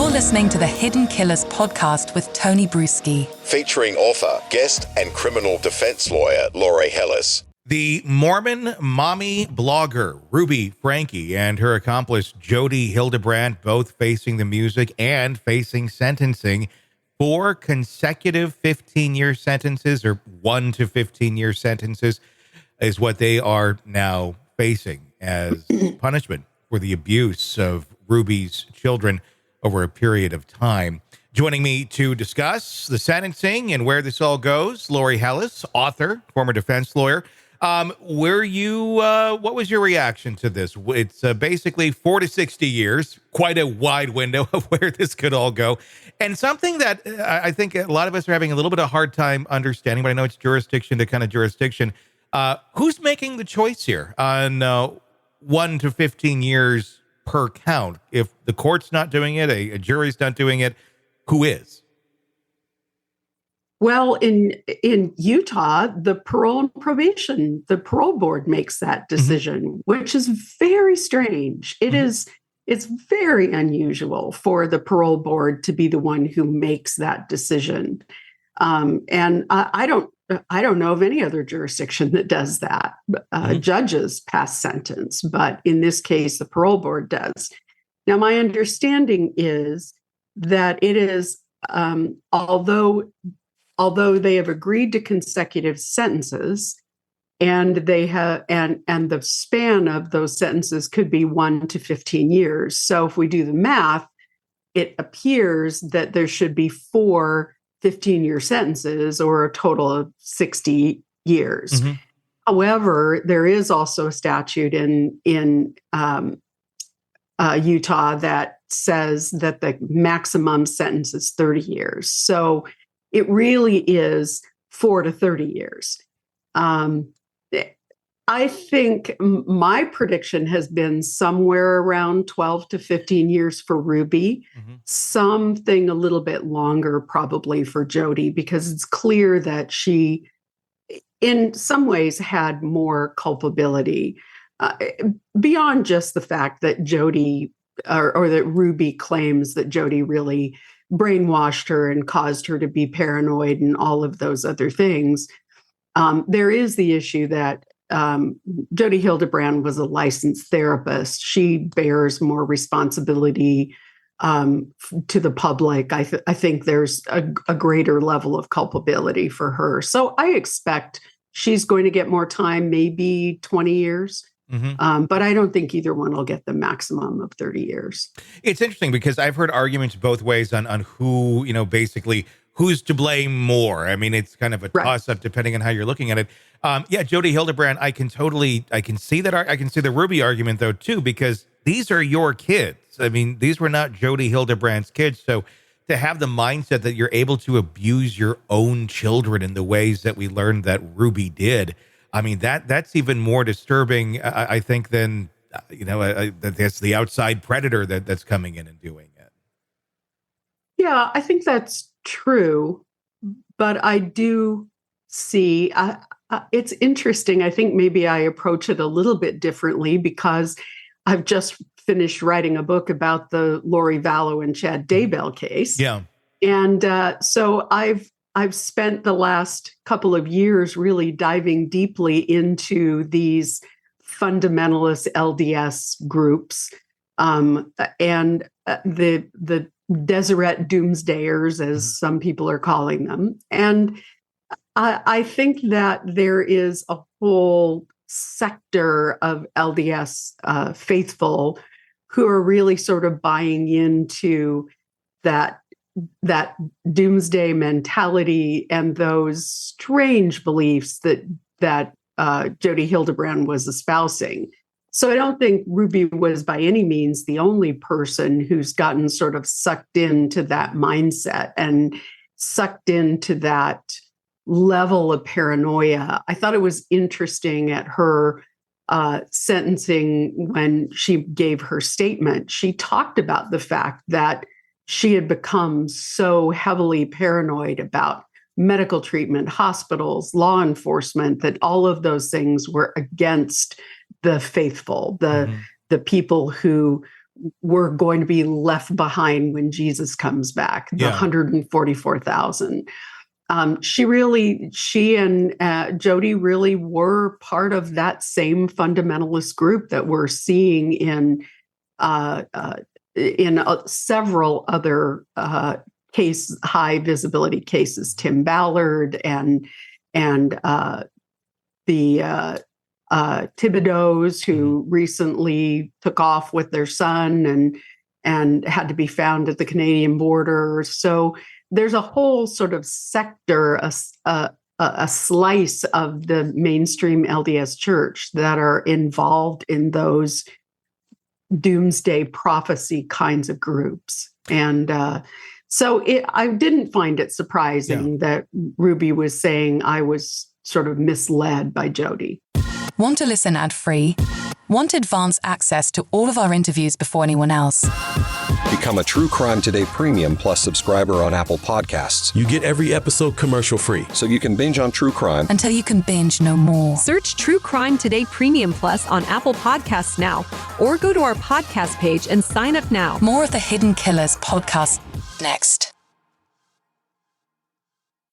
You're listening to the Hidden Killers podcast with Tony Brueski, featuring author, guest, and criminal defense lawyer Lori Hellis. The Mormon mommy blogger Ruby Frankie and her accomplice Jody Hildebrandt both facing the music and facing sentencing for consecutive 15-year sentences, or 1 to 15-year sentences, is what they are now facing as punishment for the abuse of Ruby's children over a period of time. Joining me to discuss the sentencing and where this all goes, Lori Hellis, author, former defense lawyer. What was your reaction to this? It's basically 4 to 60 years, quite a wide window of where this could all go. And something that I think a lot of us are having a little bit of a hard time understanding, but I know it's jurisdiction to kind of jurisdiction. Who's making the choice here on 1 to 15 years per count? If the court's not doing it, a jury's not doing it, who is? Well, in Utah, the parole and probation, the parole board makes that decision, which is very strange. It's very unusual for the parole board to be the one who makes that decision. And I don't know of any other jurisdiction that does that. Judges pass sentence, but in this case, the parole board does. Now, my understanding is that it is, although they have agreed to consecutive sentences, and they have, and the span of those sentences could be 1 to 15 years. So if we do the math, it appears that there should be 4 15-year sentences, or a total of 60 years. However, there is also a statute in Utah that says that the maximum sentence is 30 years. So it really is 4 to 30 years. I think my prediction has been somewhere around 12 to 15 years for Ruby, something a little bit longer probably for Jody, because it's clear that she, in some ways, had more culpability beyond just the fact that Jody or that Ruby claims that Jody really brainwashed her and caused her to be paranoid and all of those other things. There is the issue that Jody Hildebrandt was a licensed therapist. She bears more responsibility to the public. I think there's a greater level of culpability for her. So I expect she's going to get more time, maybe 20 years. But I don't think either one will get the maximum of 30 years. It's interesting because I've heard arguments both ways on who, basically who's to blame more. I mean, it's kind of a toss-up depending on how you're looking at it. Jody Hildebrandt, I can see that. I can see the Ruby argument though too, because these are your kids. I mean, these were not Jody Hildebrandt's kids. So to have the mindset that you're able to abuse your own children in the ways that we learned that Ruby did, I mean, that's even more disturbing, I think, than, that's the outside predator that's coming in and doing it. Yeah, I think that's true. But I do see, it's interesting. I think maybe I approach it a little bit differently because I've just finished writing a book about the Lori Vallow and Chad Daybell case. Yeah. And so I've spent the last couple of years really diving deeply into these fundamentalist LDS groups and the Deseret Doomsdayers, as some people are calling them. And I think that there is a whole sector of LDS faithful who are really sort of buying into that doomsday mentality and those strange beliefs that Jody Hildebrandt was espousing. So I don't think Ruby was by any means the only person who's gotten sort of sucked into that mindset and sucked into that level of paranoia. I thought it was interesting at her sentencing when she gave her statement. She talked about the fact that she had become so heavily paranoid about medical treatment, hospitals, law enforcement, that all of those things were against the faithful, the people who were going to be left behind when Jesus comes back, the 144,000. She and Jody really were part of that same fundamentalist group that we're seeing in several other high visibility cases. Tim Ballard and the Thibodeaux, who recently took off with their son and had to be found at the Canadian border. So there's a whole sort of sector, a slice of the mainstream LDS Church that are involved in those doomsday prophecy kinds of groups. And so I didn't find it surprising that Ruby was saying I was sort of misled by Jody. Want to listen ad-free? Want advanced access to all of our interviews before anyone else? Become a True Crime Today Premium Plus subscriber on Apple Podcasts. You get every episode commercial-free. So you can binge on true crime until you can binge no more. Search True Crime Today Premium Plus on Apple Podcasts now, or go to our podcast page and sign up now. More of the Hidden Killers podcast next.